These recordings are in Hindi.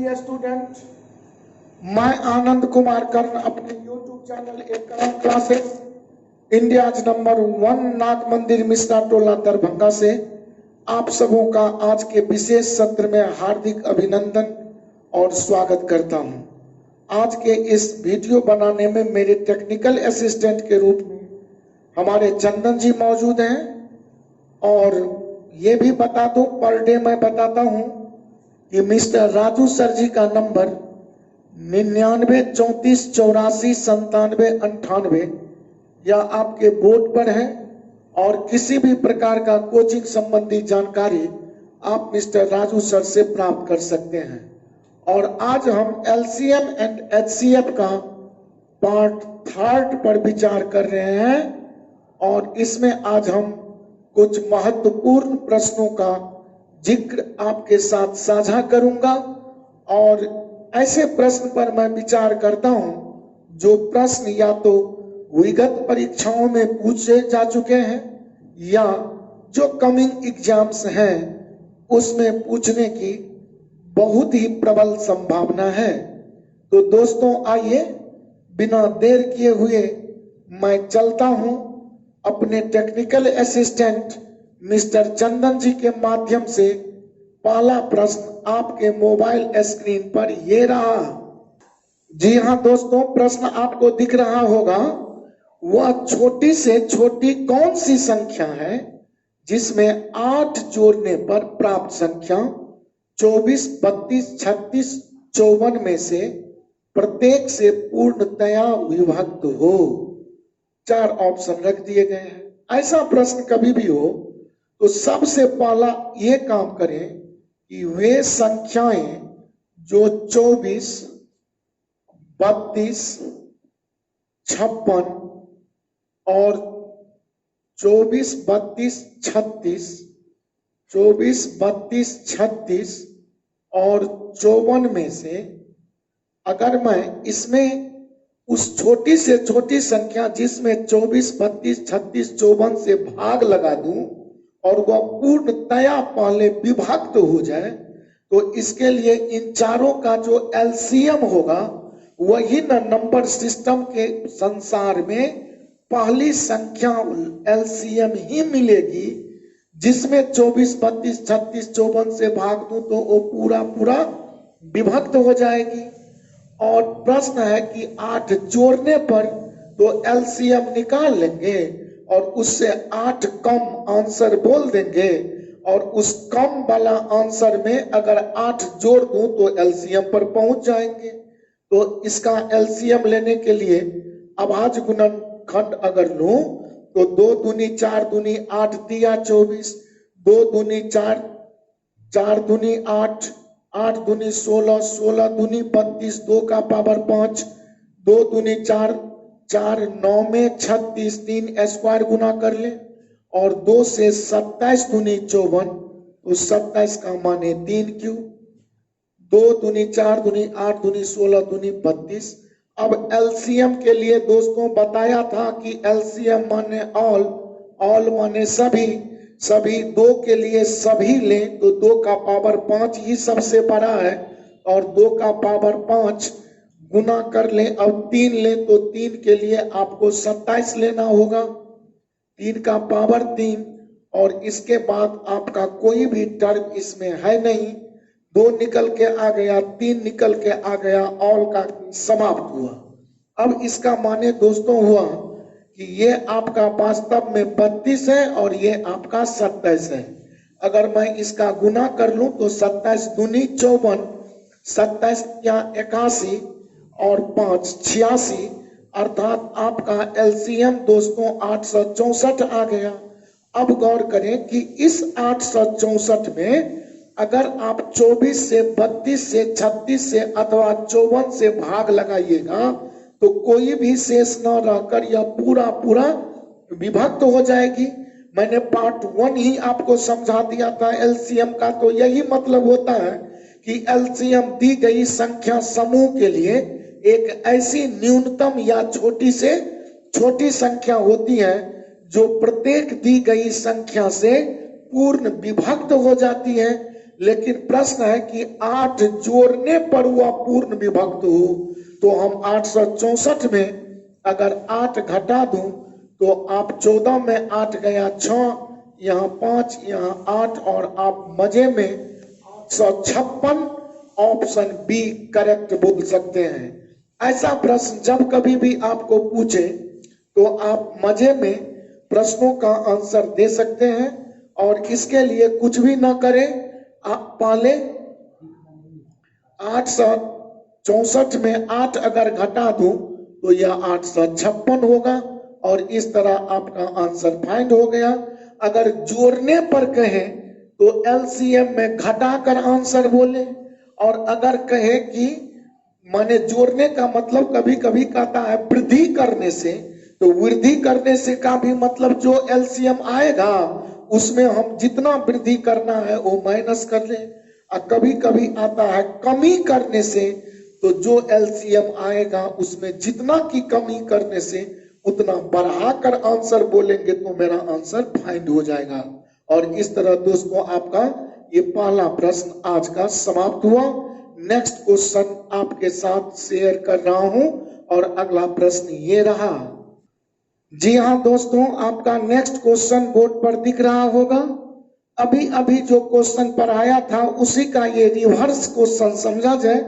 डियर स्टूडेंट, मैं आनंद कुमार कर्ण अपने YouTube चैनल एकम क्लासेस इंडिया नंबर 1 नाथ मंदिर मिश्रा टोला दरभंगा से आप सबों का आज के विशेष सत्र में हार्दिक अभिनंदन और स्वागत करता हूं। आज के इस वीडियो बनाने में मेरे टेक्निकल असिस्टेंट के रूप में हमारे चंदन जी मौजूद हैं और ये भी बता दूं, पर डे मैं बताता हूं कि मिस्टर राजू सर जी का नंबर 99 34 84 97 98 या आपके बोर्ड पर है और किसी भी प्रकार का कोचिंग संबंधी जानकारी आप मिस्टर राजू सर से प्राप्त कर सकते हैं। और आज हम LCM एंड HCF का पार्ट 3 पर विचार कर रहे हैं और इसमें आज हम कुछ महत्वपूर्ण प्रश्नों का जिक्र आपके साथ साझा करूंगा और ऐसे प्रश्न पर मैं विचार करता हूं जो प्रश्न या तो विगत परीक्षाओं में पूछे जा चुके हैं या जो कमिंग एग्जाम्स हैं उसमें पूछने की बहुत ही प्रबल संभावना है। तो दोस्तों आइए बिना देर किए हुए मैं चलता हूं अपने टेक्निकल असिस्टेंट मिस्टर चंदन जी के माध्यम से। पहला प्रश्न आपके मोबाइल स्क्रीन पर ये रहा। जी हाँ दोस्तों, प्रश्न आपको दिख रहा होगा, वह छोटी से छोटी कौन सी संख्या है जिसमें 8 जोड़ने पर प्राप्त संख्या 24, 32, 36, 54 में से प्रत्येक से पूर्णतया विभक्त हो। 4 ऑप्शन रख दिए गए हैं। ऐसा प्रश्न कभी भी हो तो सबसे पहला ये काम करें कि वे संख्याएं जो 24, 32, 56 और 24, 32, 36, 24, 32, 36 और 54 में से अगर मैं इसमें उस छोटी से छोटी संख्या जिसमें 24, 32, 36, 54 से भाग लगा दूं और वह पूर्णतया पहले विभक्त हो जाए तो इसके लिए इन चारों का जो LCM होगा वही न नंबर सिस्टम के संसार में पहली संख्या LCM ही मिलेगी जिसमें 24, 32, 36, 54 से भाग दूं तो वो पूरा विभक्त हो जाएगी। और प्रश्न है कि 8 जोड़ने पर तो LCM निकाल लेंगे और उससे 8 कम आंसर बोल देंगे और उस कम वाला आंसर में अगर 8 जोड़ दूं तो LCM पर पहुंच जाएंगे। तो इसका LCM लेने के लिए अभाज्य गुणनखंड अगर लूं तो 2 दूनी 4 दूनी 8 दिया 24, 2 दूनी 4, 4 दूनी 8, 8 दूनी 16, 16 दूनी 32, 2 का पावर 5, 2 दूनी 4, 4 9 में 36, 3 स्क्वायर गुना कर ले और 2 से 27 दूनी 54 तो 27 का माने 3 क्यूब, 2 दूनी 4 दूनी 8 दूनी 16 दूनी 32। अब LCM के लिए दोस्तों बताया था कि LCM माने ऑल माने सभी 2 के लिए सभी लें तो 2 का पावर 5 ही सबसे बड़ा है और 2 का पावर 5 गुना कर लें। अब 3 लें तो 3 के लिए आपको 27 लेना होगा, 3 का पावर 3 और इसके बाद आपका कोई भी टर्म इसमें है नहीं, 2 निकल के आ गया, 3 निकल के आ गया, ऑल का समाप्त हुआ। अब इसका माने दोस्तों हुआ कि ये आपका वास्तव में 32 है और ये आपका 27 है। अगर मैं इसका गुना कर लूं तो 27 दूनी 54, 27 या 81 और 5 86 अर्थात आपका LCM दोस्तों 864 आ गया। अब गौर करें कि इस 864 में अगर आप 24 से 32 से 36 से अथवा 54 से भाग लगाइएगा तो कोई भी शेष न रहकर यह पूरा विभक्त हो जाएगी। मैंने पार्ट 1 ही आपको समझा दिया था LCM का। तो यही मतलब होता है कि LCM दी गई संख्या समूह के लिए एक ऐसी न्यूनतम या छोटी से छोटी संख्या होती है जो प्रत्येक दी गई संख्या से पूर्ण विभक्त हो जाती है। लेकिन प्रश्न है कि 8 जोड़ने पर वह पूर्ण विभक्त हो, तो हम 864 में अगर 8 घटा दूं तो आप 14 में 8 गया 6, यहाँ 5, यहाँ 8 और आप मजे में 856 ऑप्शन बी करेक्ट बोल सकते हैं। ऐसा प्रश्न जब कभी भी आपको पूछे तो आप मजे में प्रश्नों का आंसर दे सकते हैं, और इसके लिए कुछ भी ना करें, आप पहले 864 में 8 अगर घटा दूं तो यह 856 होगा, और इस तरह आपका आंसर फाइंड हो गया। अगर जोड़ने पर कहें तो एलसीएम में घटाकर आंसर बोले, और अगर कहे कि माने जोड़ने का मतलब कभी कभी कहता है वृद्धि करने से, तो वृद्धि करने से का भी मतलब जो एलसीएम आएगा उसमें हम जितना वृद्धि करना है वो माइनस कर ले। और कभी कभी आता है कमी करने से, तो जो एलसीएम आएगा उसमें जितना की कमी करने से उतना बढ़ाकर आंसर बोलेंगे तो मेरा आंसर फाइंड हो जाएगा। और इस तरह दोस्तों आपका ये पहला प्रश्न आज का समाप्त हुआ। नेक्स्ट क्वेश्चन आपके साथ शेयर कर रहा हूं, और अगला प्रश्न ये रहा। जी हाँ दोस्तों, आपका नेक्स्ट क्वेश्चन बोर्ड पर दिख रहा होगा। अभी अभी जो क्वेश्चन पढ़ाया था उसी का ये रिवर्स क्वेश्चन समझा जाए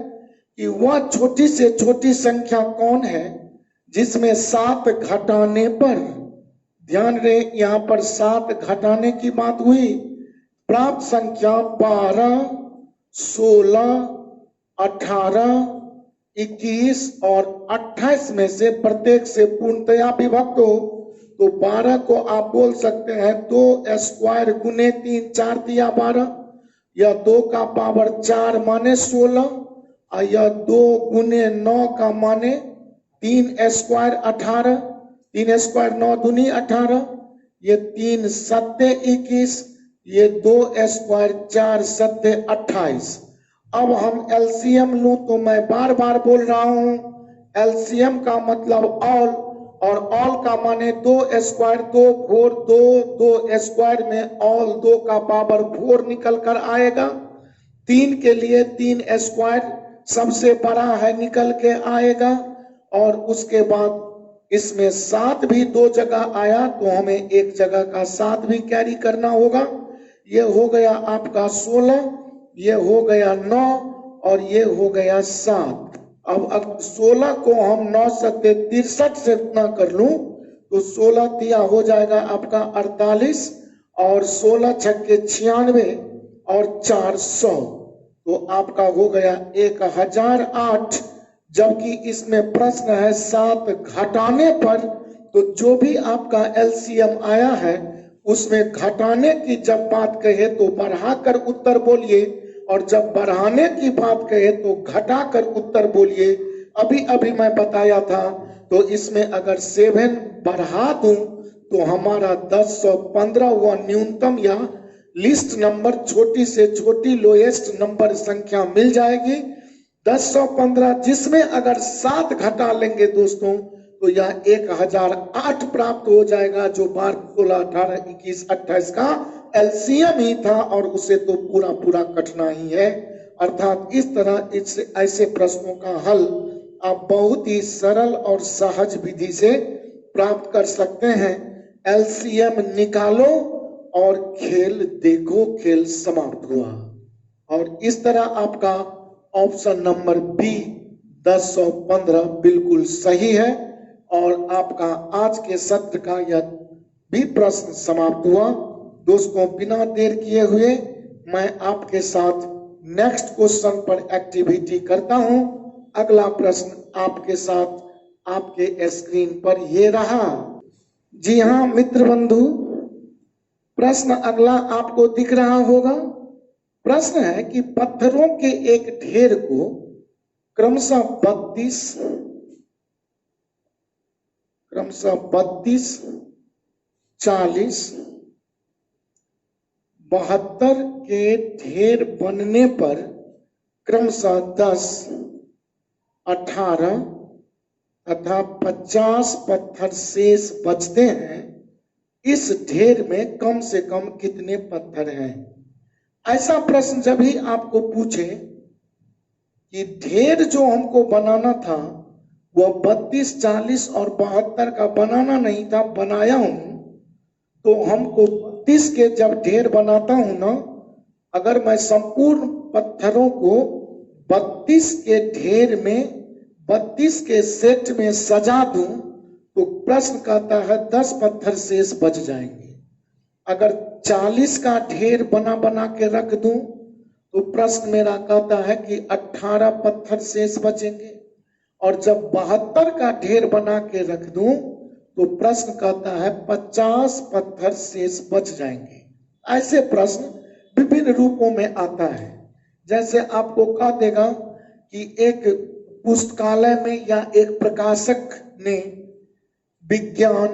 कि वह छोटी से छोटी संख्या कौन है जिसमें 7 घटाने पर, ध्यान रहे यहाँ पर 7 घटाने की बात हुई, प्राप्त संख्या 12, 16, 18, 21 और 28 में से प्रत्येक से पूर्णतया विभक्त हो। तो 12 को आप बोल सकते हैं 2 स्क्वायर गुने 3, 4 दिया 12, या 2 का पावर 4 माने 16, और या 2 गुने 9 का माने 3 स्क्वायर 18, 3 स्क्वायर 9 दूनी 18, ये 3 सत्ते 21, ये 2 स्क्वायर 4 सत्ते 28। अब हम एलसीएम लूं तो मैं बार बार बोल रहा हूं, एलसीएम का मतलब ऑल, और ऑल का माने 2 स्क्वायर 2 4 2 2 स्क्वायर में ऑल 2 का पावर 4 निकल कर आएगा। 3 के लिए 3 स्क्वायर सबसे बड़ा है निकल के आएगा, और उसके बाद इसमें 7 भी 2 जगह आया तो हमें एक जगह का 7 भी कैरी करना होगा। ये हो गया आपका 16, ये हो गया 9 और ये हो गया 7। अब 16 को हम 9 सत्ते 63 से इतना कर लूं तो 16 दिया हो जाएगा आपका 48, और 16 छक्के 96 और 400, तो आपका हो गया 1008। जबकि इसमें प्रश्न है 7 घटाने पर, तो जो भी आपका एलसीएम आया है उसमें घटाने की जब बात कहे तो बढ़ाकर उत्तर बोलिए, और जब बढ़ाने की बात कहे तो घटाकर उत्तर बोलिए। अभी अभी मैं बताया था, तो इसमें अगर 7 बढ़ा दूं तो हमारा 1015 हुआ न्यूनतम या लिस्ट नंबर, छोटी से छोटी लोएस्ट नंबर संख्या मिल जाएगी 1015, जिसमें अगर 7 घटा लेंगे दोस्तों तो यह 1008 प्राप्त हो जाएगा, जो 12, 16, 18, 21, 28 का एलसीएम ही था, और उसे तो पूरा पूरा कटना ही है। अर्थात इस तरह ऐसे प्रश्नों का हल आप बहुत ही सरल और सहज विधि से प्राप्त कर सकते हैं। एलसीएम निकालो और खेल देखो, खेल समाप्त हुआ। और इस तरह आपका ऑप्शन नंबर बी 1015 बिल्कुल सही है, और आपका आज के सत्र का यह भी प्रश्न समाप्त हुआ। दोस्तों, बिना देर किए हुए मैं आपके साथ नेक्स्ट क्वेश्चन पर एक्टिविटी करता हूं। अगला प्रश्न आपके साथ आपके स्क्रीन पर ये रहा। जी हाँ मित्र बंधु, प्रश्न अगला आपको दिख रहा होगा। प्रश्न है कि पत्थरों के एक ढेर को क्रमशः 32, 40, 72 के ढेर बनने पर क्रमशः 10, 18 तथा 50 पत्थर शेष बचते हैं। इस ढेर में कम से कम कितने पत्थर हैं? ऐसा प्रश्न जब भी आपको पूछे कि ढेर जो हमको बनाना था वह 32, 40 और 72 का बनाना नहीं था, बनाया हूं, तो हमको 32 के जब ढेर बनाता हूं ना, अगर मैं संपूर्ण पत्थरों को 32 के ढेर में 32 के सेट में सजा दूं तो प्रश्न कहता है 10 पत्थर शेष बच जाएंगे। अगर 40 का ढेर बना बना के रख दूं तो प्रश्न मेरा कहता है कि 18 पत्थर शेष बचेंगे। और जब 72 का ढेर बना के रख दूं तो प्रश्न कहता है 50 पत्थर शेष बच जाएंगे। ऐसे प्रश्न विभिन्न रूपों में आता है। जैसे आपको कह देगा कि एक पुस्तकालय में या एक प्रकाशक ने विज्ञान,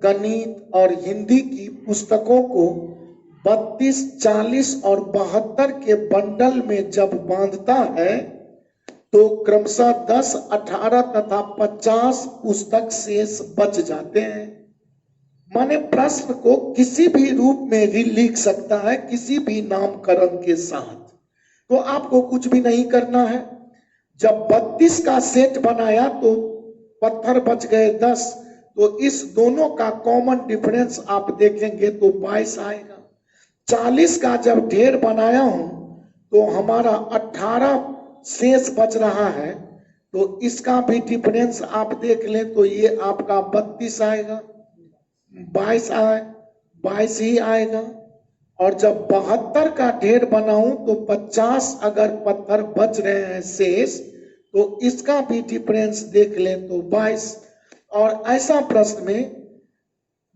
गणित और हिंदी की पुस्तकों को 32, 40 और 72 के बंडल में जब बांधता है तो क्रमशः 10, 18 तथा 50 पुस्तक शेष बच जाते हैं। माने प्रश्न को किसी भी रूप में भी लिख सकता है, किसी भी नामकरण के साथ। तो आपको कुछ भी नहीं करना है। जब 32 का सेट बनाया तो पत्थर बच गए 10, तो इस दोनों का कॉमन डिफरेंस आप देखेंगे तो 22 आएगा। 40 का जब ढेर बनाया हूं तो हमारा 18 शेष बच रहा है, तो इसका भी डिफरेंस आप देख लें तो ये आपका 32 आएगा, 22 ही आएगा। और जब 72 का ढेर बनाऊं तो 50 अगर पत्थर बच रहे हैं शेष तो इसका भी डिफरेंस देख लें तो 22। और ऐसा प्रश्न में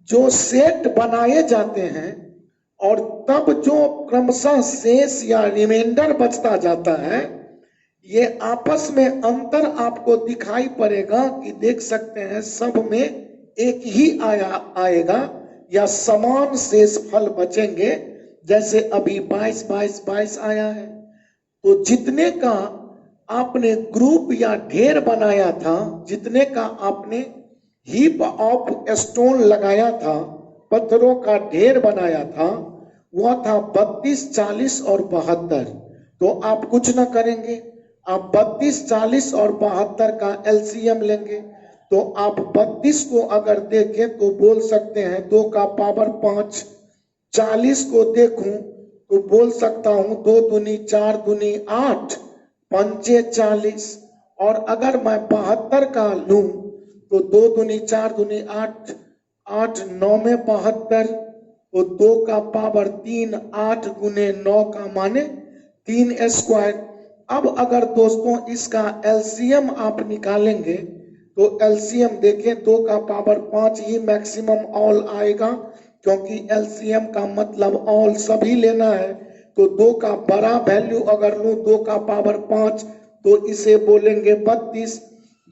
जो सेट बनाए जाते हैं और तब जो क्रमशः शेष या रिमाइंडर बचता जाता है, ये आपस में अंतर आपको दिखाई पड़ेगा कि देख सकते हैं सब में एक ही आएगा या समान शेष फल बचेंगे। जैसे अभी 22, 22, 22 आया है, तो जितने का आपने ग्रुप या ढेर बनाया था, जितने का आपने हीप ऑफ स्टोन लगाया था, पत्थरों का ढेर बनाया था, वह था 32, 40 और 72। तो आप कुछ ना करेंगे, आप 32, 40 और 72 का एलसीएम लेंगे। तो आप 32 को अगर देखें तो बोल सकते हैं 2 का पावर 5। 40 को देखूं तो बोल सकता हूं 2 दूनी 4 दूनी 8, 5 40। और अगर मैं 72 का लूं तो 2 दूनी 4 दूनी 8, 8 9 में 72, तो 2 का पावर 3, 8 गुने 9 का माने 3 स्क्वायर। अब अगर दोस्तों इसका एलसीएम आप निकालेंगे तो एलसीएम देखें 2 का पावर 5 ही मैक्सिमम ऑल आएगा, क्योंकि एलसीएम का मतलब ऑल सभी लेना है। तो 2 का बड़ा वैल्यू अगर लूं 2 का पावर 5 तो इसे बोलेंगे 32।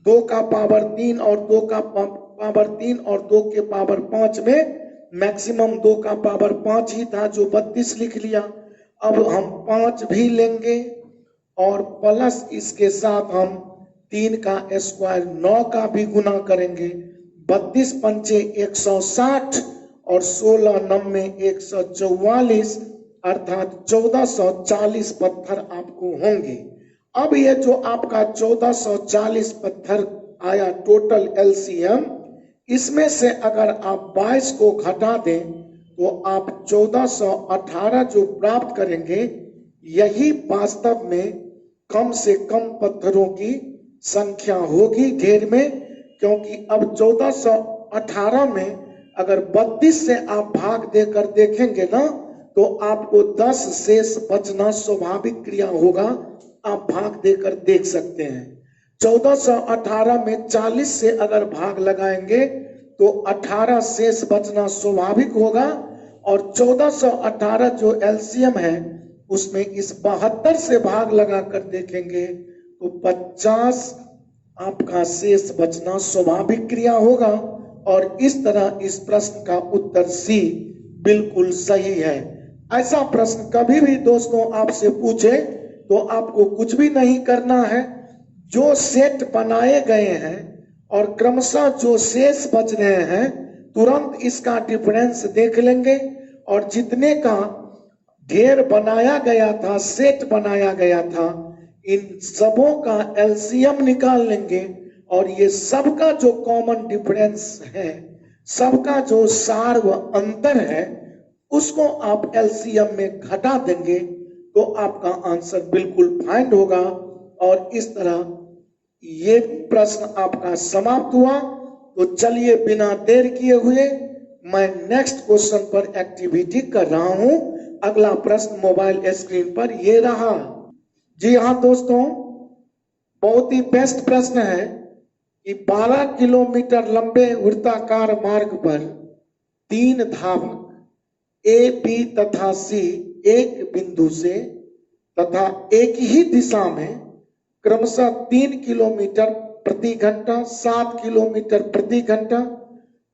2 का पावर 3 और 2 का पावर 3 और 2 के पावर 5 में मैक्सिमम 2 का पावर 5 ही था जो 32 लिख लिया। अब हम 5 भी लेंगे और प्लस इसके साथ हम 3 का स्क्वायर 9 का भी गुना करेंगे। 32 पंचे 160 और 16 नम्मे 144, अर्थात 1440 पत्थर आपको होंगे। अब ये जो आपका 1440 पत्थर आया टोटल एलसीएम, इसमें से अगर आप 22 को घटा दें तो आप 1418 जो प्राप्त करेंगे, यही वास्तव में कम से कम पत्थरों की संख्या होगी ढेर में। क्योंकि अब 1418 में अगर 32 से आप भाग देकर देखेंगे ना तो आपको 10 शेष बचना स्वाभाविक क्रिया होगा। आप भाग देकर देख सकते हैं। 1418 में 40 से अगर भाग लगाएंगे तो 18 शेष बचना स्वाभाविक होगा। और 1418 जो एलसीएम है उसमें इस 72 से भाग लगाकर देखेंगे तो 50 आपका शेष बचना स्वाभाविक क्रिया होगा। और इस तरह इस प्रश्न का उत्तर सी बिल्कुल सही है। ऐसा प्रश्न कभी भी दोस्तों आपसे पूछे तो आपको कुछ भी नहीं करना है। जो सेट बनाए गए हैं और क्रमशः जो शेष बच रहे हैं, तुरंत इसका डिफरेंस देख लेंगे और जितने का ढेर बनाया गया था, सेट बनाया गया था, इन सबों का एलसीएम निकाल लेंगे और ये सबका जो कॉमन डिफरेंस है, सबका जो सार व अंतर है, उसको आप एलसीएम में घटा देंगे तो आपका आंसर बिल्कुल फाइंड होगा। और इस तरह ये प्रश्न आपका समाप्त हुआ। तो चलिए बिना देर किए हुए मैं नेक्स्ट क्वेश्चन पर एक्टिविटी कर रहा हूं। अगला प्रश्न मोबाइल स्क्रीन पर ये रहा। जी हाँ दोस्तों, बहुत ही बेस्ट प्रश्न है कि 12 किलोमीटर लंबे वृत्ताकार मार्ग पर 3 धावक ए, बी तथा सी एक बिंदु से तथा एक ही दिशा में क्रमशः 3 किलोमीटर प्रति घंटा, 7 किलोमीटर प्रति घंटा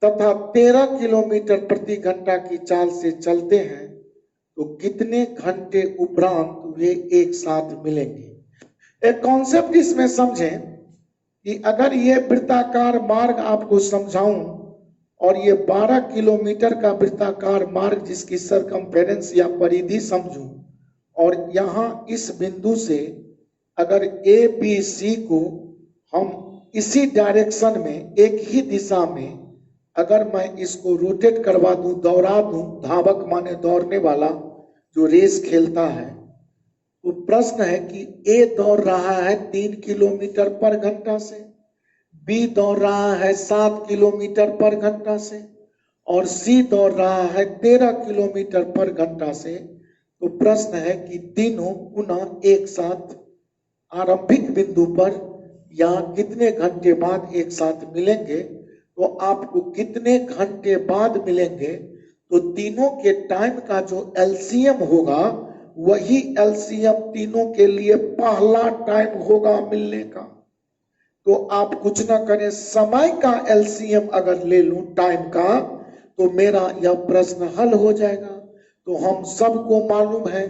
तथा 13 किलोमीटर प्रति घंटा की चाल से चलते हैं तो कितने घंटे उपरांत वे एक साथ मिलेंगे। एक कॉन्सेप्ट इसमें समझें कि अगर ये वृत्ताकार मार्ग आपको समझाऊं और ये 12 किलोमीटर का वृत्ताकार मार्ग जिसकी सरकमफेरेंस या परिधि समझूं और यहां इस बिंदु से अगर ए बी सी को हम इसी डायरेक्शन में एक ही दिशा में अगर मैं इसको रोटेट करवा दूं, दौड़ा दूं, धावक माने दौड़ने वाला जो रेस खेलता है, तो प्रश्न है कि ए दौड़ रहा है 3 किलोमीटर पर घंटा से, बी दौड़ रहा है 7 किलोमीटर पर घंटा से और सी दौड़ रहा है 13 किलोमीटर पर घंटा से। तो प्रश्न है कि तीनों पुनः एक साथ आरंभिक बिंदु पर या कितने घंटे बाद एक साथ मिलेंगे। तो आपको कितने घंटे बाद मिलेंगे, तो तीनों के टाइम का जो एलसीएम होगा वही एलसीएम तीनों के लिए पहला टाइम होगा मिलने का। तो आप कुछ ना करें, समय का एलसीएम अगर ले लूं टाइम का, तो मेरा यह प्रश्न हल हो जाएगा। तो हम सबको मालूम है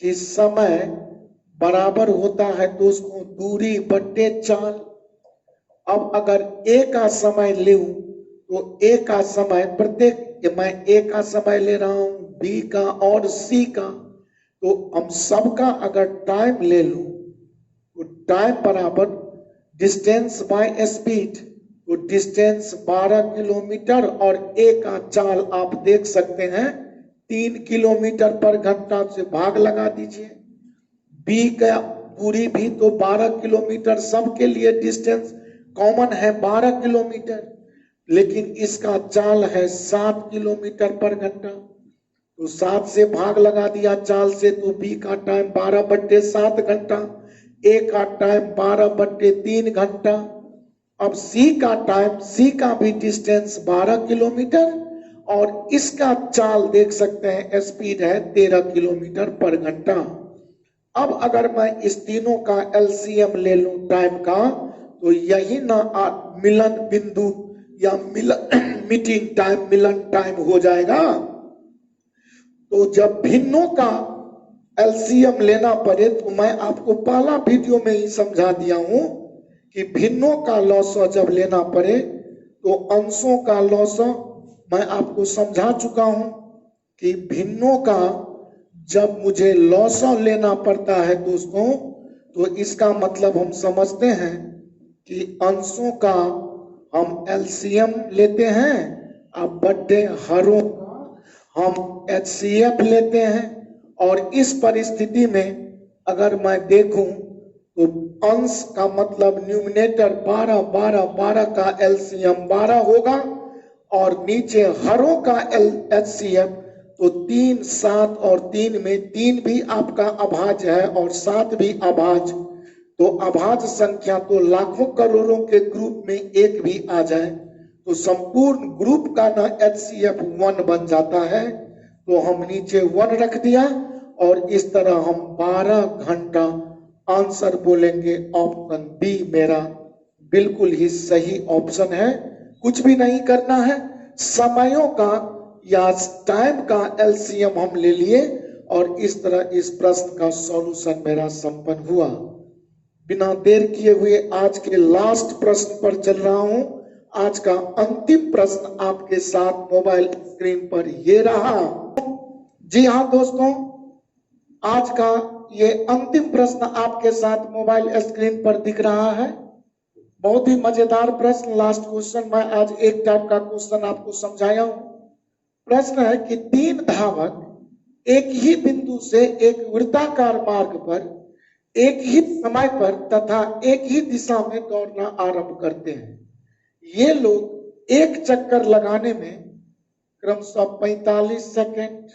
कि समय बराबर होता है दोस्तों दूरी बट्टे चाल। अब अगर ए का समय लूं तो ए का समय प्रत्येक, मैं ए का समय ले रहा हूं, बी का और सी का, तो हम सबका अगर टाइम ले लूं तो टाइम बराबर डिस्टेंस बाय स्पीड, तो डिस्टेंस 12 किलोमीटर और ए का चाल आप देख सकते हैं 3 किलोमीटर पर घंटा से भाग लगा दीजिए। बी का दूरी भी तो 12 किलोमीटर, सबके लिए डिस्टेंस कॉमन है 12 किलोमीटर, लेकिन इसका चाल है 7 किलोमीटर पर घंटा, तो 7 से भाग लगा दिया चाल से, तो बी का टाइम 12/7 घंटा, ए का टाइम 12/3 घंटा। अब सी का टाइम, सी का भी डिस्टेंस 12 किलोमीटर और इसका चाल देख सकते हैं स्पीड है 13 किलोमीटर पर घंटा। अब अगर मैं इस तीनों का एलसीएम ले लूं टाइम का, तो यही ना मिलन बिंदु या मीटिंग टाइम, मिलन टाइम हो जाएगा। तो जब भिन्नों का एलसीएम लेना पड़े, तो मैं आपको पहला वीडियो में ही समझा दिया हूं कि भिन्नों का लॉसा जब लेना पड़े तो अंशों का लॉसा मैं आपको समझा चुका हूं कि भिन्नों का जब मुझे लॉसा लेना पड़ता है दोस्तों, तो इसका मतलब हम समझते हैं कि अंशों का हम एलसीएम लेते हैं, अब बट्टे हरों का हम एचसीएफ लेते हैं। और इस परिस्थिति में अगर मैं देखूं तो अंश का मतलब न्यूमिनेटर 12 12 12 का एलसीएम 12 होगा और नीचे हरों का एचसीएफ तो 3 7 और 3 में 3 भी आपका अभाज्य है और 7 भी अभाज्य, तो अभाज्य संख्या तो लाखों करोड़ों के ग्रुप में एक भी आ जाए तो संपूर्ण ग्रुप का ना एचसीएफ 1 बन जाता है। तो हम नीचे 1 रख दिया और इस तरह हम 12 घंटा आंसर बोलेंगे। ऑप्शन बी मेरा बिल्कुल ही सही ऑप्शन है। कुछ भी नहीं करना है, समयों का या टाइम का एलसीएम हम ले लिए और इस तरह इस प्रश्न का सॉल्यूशन मेरा संपन्न हुआ। बिना देर किए हुए आज के लास्ट प्रश्न पर चल रहा हूं। आज का अंतिम प्रश्न आपके साथ मोबाइल स्क्रीन पर ये रहा। जी हाँ दोस्तों, आज का ये अंतिम प्रश्न आपके साथ मोबाइल स्क्रीन पर दिख रहा है। बहुत ही मजेदार प्रश्न, लास्ट क्वेश्चन। मैं आज एक टाइप का क्वेश्चन आपको समझाया हूं। प्रश्न है कि 3 धावक एक ही बिंदु से एक वृत्ताकार मार्ग पर एक ही समय पर तथा एक ही दिशा में दौड़ना आरंभ करते हैं। ये लोग एक चक्कर लगाने में क्रमशः 45 सेकेंड,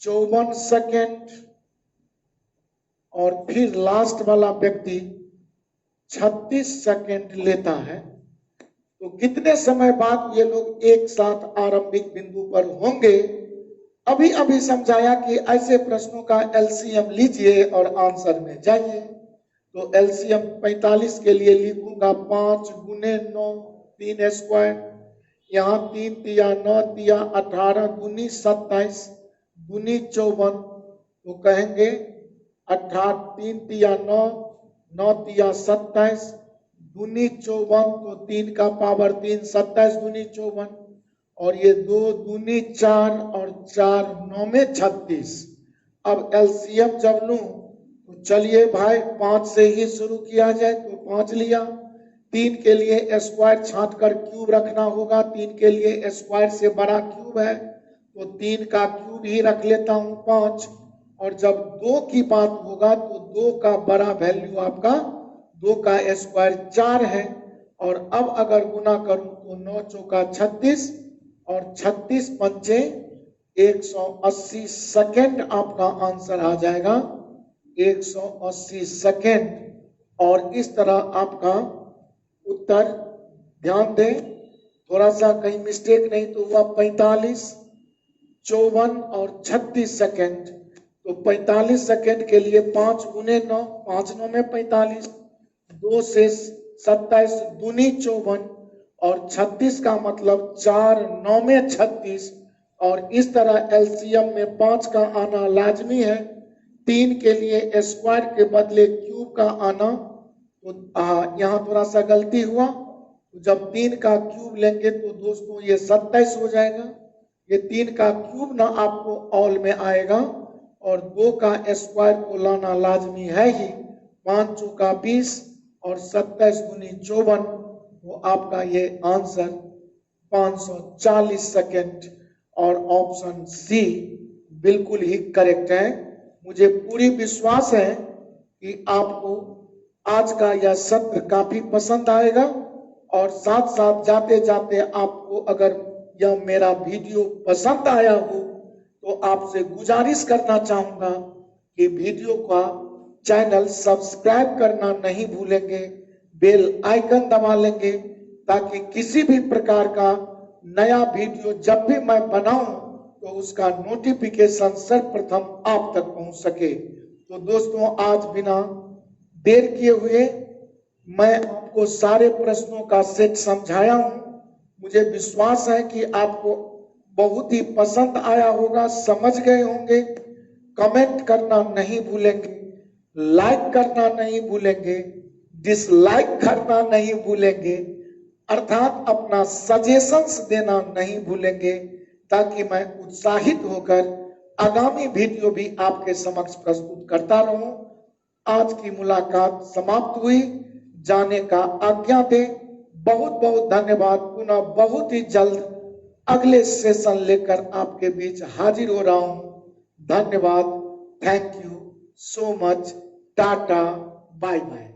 54 सेकेंड और फिर लास्ट वाला व्यक्ति 36 सेकेंड लेता है। तो कितने समय बाद ये लोग एक साथ आरंभिक बिंदु पर होंगे? अभी अभी समझाया कि ऐसे प्रश्नों का एलसीएम लीजिए और आंसर में जाइए। तो एलसीएम 45 के लिए लिखूंगा 5 गुने 9, 3 स्क्वायर, यहाँ 3 तिया 9 तिया 18 दूनी 27 दूनी 54। तो कहेंगे 18 3 तिया 9 9 तिया 27 दूनी 54। तो 3 का पावर 3 27 दूनी 54 और ये 2 दूनी 4 और 4 9 में 36। अब एलसीएम जब लूं तो चलिए भाई 5 से ही शुरू किया जाए। तो 5 लिया। 3 के लिए स्क्वायर छांट कर क्यूब रखना होगा। 3 के लिए स्क्वायर से बड़ा क्यूब है तो 3 का क्यूब ही रख लेता हूं 5। और जब 2 की बात होगा तो 2 का बड़ा वैल्यू आपका 2 का स्क्वायर 4 है। और अब अगर गुना करूं तो 9 चौका 36 और 36 पंचे 180 सेकेंड आपका आंसर आ जाएगा। 180 सेकेंड। और इस तरह आपका उत्तर, ध्यान दें थोड़ा सा कहीं मिस्टेक नहीं तो हुआ। 45, 54 और 36 सेकेंड। तो 45 सेकेंड के लिए 5 गुने 9, 5 9 में 45, 2 से 27 दूनी 54 और 36 का मतलब 4 9 में 36। और इस तरह एलसीएम में 5 का आना लाजमी है। 3 के लिए स्क्वायर के बदले क्यूब का आना, तो यहाँ थोड़ा सा गलती हुआ। तो जब 3 का क्यूब लेंगे तो दोस्तों ये 27 हो जाएगा। ये 3 का क्यूब ना आपको ऑल में आएगा और 2 का स्क्वायर को लाना लाजमी है ही। 5 चौका 20 और 27 दूनी 54। वो आपका ये आंसर 540 सेकेंड और ऑप्शन सी बिल्कुल ही करेक्ट है। मुझे पूरी विश्वास है कि आपको आज का यह सत्र काफी पसंद आएगा। और साथ साथ जाते जाते आपको अगर यह मेरा वीडियो पसंद आया हो तो आपसे गुजारिश करना चाहूंगा कि वीडियो का चैनल सब्सक्राइब करना नहीं भूलेंगे, बेल आइकन दबा लेंगे ताकि किसी भी प्रकार का नया वीडियो जब भी मैं बनाऊं तो उसका नोटिफिकेशन सर्वप्रथम आप तक पहुंच सके। तो दोस्तों आज बिना देर किए हुए मैं आपको सारे प्रश्नों का सेट समझाया हूं। मुझे विश्वास है कि आपको बहुत ही पसंद आया होगा, समझ गए होंगे। कमेंट करना नहीं भूलेंगे, लाइक करना नहीं भूलेंगे, डिसलाइक करना नहीं भूलेंगे, अर्थात अपना सजेशंस देना नहीं भूलेंगे ताकि मैं उत्साहित होकर आगामी वीडियो भी आपके समक्ष प्रस्तुत करता रहूं। आज की मुलाकात समाप्त हुई, जाने का आज्ञा दें। बहुत बहुत धन्यवाद। पुनः बहुत ही जल्द अगले सेशन लेकर आपके बीच हाजिर हो रहा हूं। धन्यवाद। Thank you so much. Tata, bye bye.